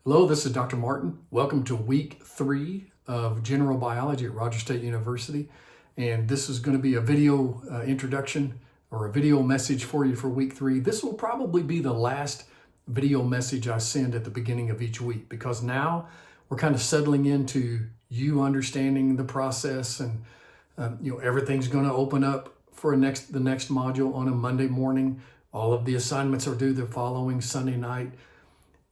Hello, this is Dr. Martin. Welcome to week 3 of General Biology at Rogers State University. And this is going to be a video introduction or a video message for you for week 3. This will probably be the last video message I send at the beginning of each week, because now we're kind of settling into you understanding the process, and everything's going to open up for the next module on a Monday morning. All of the assignments are due the following Sunday night.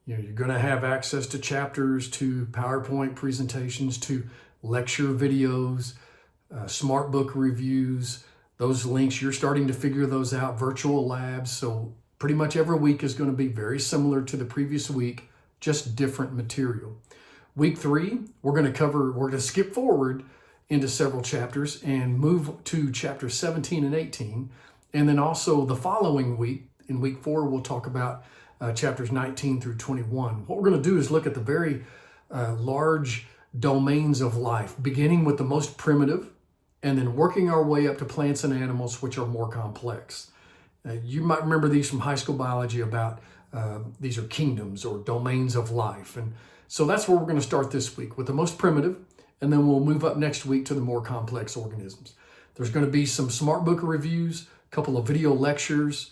You're going to have access to chapters, to PowerPoint presentations, to lecture videos, smart book reviews. Those links, you're starting to figure those out, virtual labs. So pretty much every week is going to be very similar to the previous week, just different material. Week 3, we're going to skip forward into several chapters and move to chapters 17 and 18. And then also the following week, in week 4, we'll talk about chapters 19 through 21. What we're going to do is look at the very large domains of life, beginning with the most primitive and then working our way up to plants and animals, which are more complex. You might remember these from high school biology about these are kingdoms or domains of life. And so that's where we're going to start this week, with the most primitive, and then we'll move up next week to the more complex organisms. There's going to be some smart book reviews, a couple of video lectures.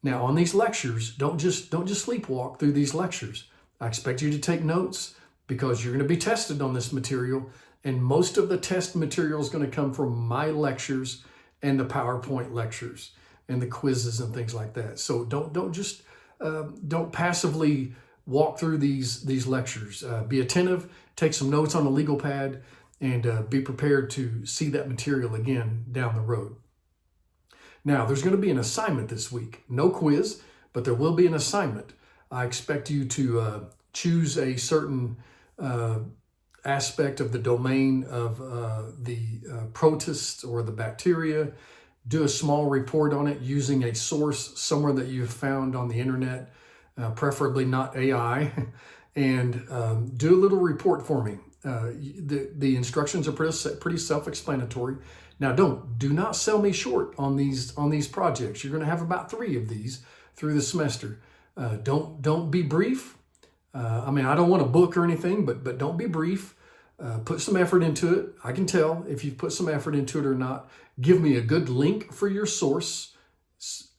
Now, on these lectures, don't just sleepwalk through these lectures. I expect you to take notes, because you're going to be tested on this material, and most of the test material is going to come from my lectures and the PowerPoint lectures and the quizzes and things like that. So don't passively walk through these lectures. Be attentive, take some notes on a legal pad, and be prepared to see that material again down the road. Now, there's going to be an assignment this week. No quiz, but there will be an assignment. I expect you to choose a certain aspect of the domain of the protists or the bacteria. Do a small report on it using a source somewhere that you've found on the internet, preferably not AI, and do a little report for me. The instructions are pretty self-explanatory. Now, do not sell me short on these projects. You're going to have about 3 of these through the semester. Don't be brief. I don't want a book or anything, but don't be brief. Put some effort into it. I can tell if you've put some effort into it or not. Give me a good link for your source.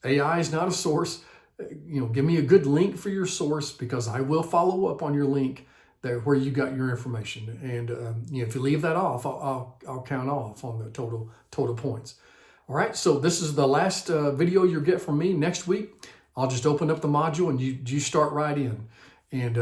AI is not a source. Give me a good link for your source, because I will follow up on your link where you got your information. And if you leave that off, I'll count off on the total points. All right, so this is the last video you'll get from me. Next week, I'll just open up the module and you start right in. And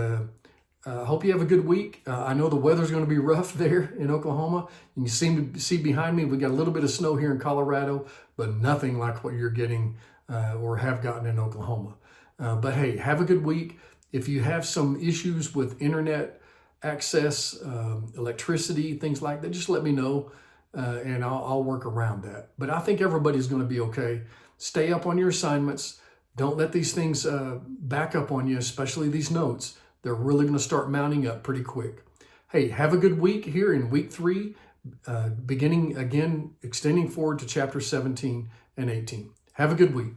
I hope you have a good week. I know the weather's going to be rough there in Oklahoma. You can see behind me, we got a little bit of snow here in Colorado, but nothing like what you're getting or have gotten in Oklahoma. But hey, have a good week. If you have some issues with internet access, electricity, things like that, just let me know, and I'll work around that. But I think everybody's going to be okay. Stay up on your assignments. Don't let these things back up on you, especially these notes. They're really going to start mounting up pretty quick. Hey, have a good week here in week 3, beginning again, extending forward to chapter 17 and 18. Have a good week.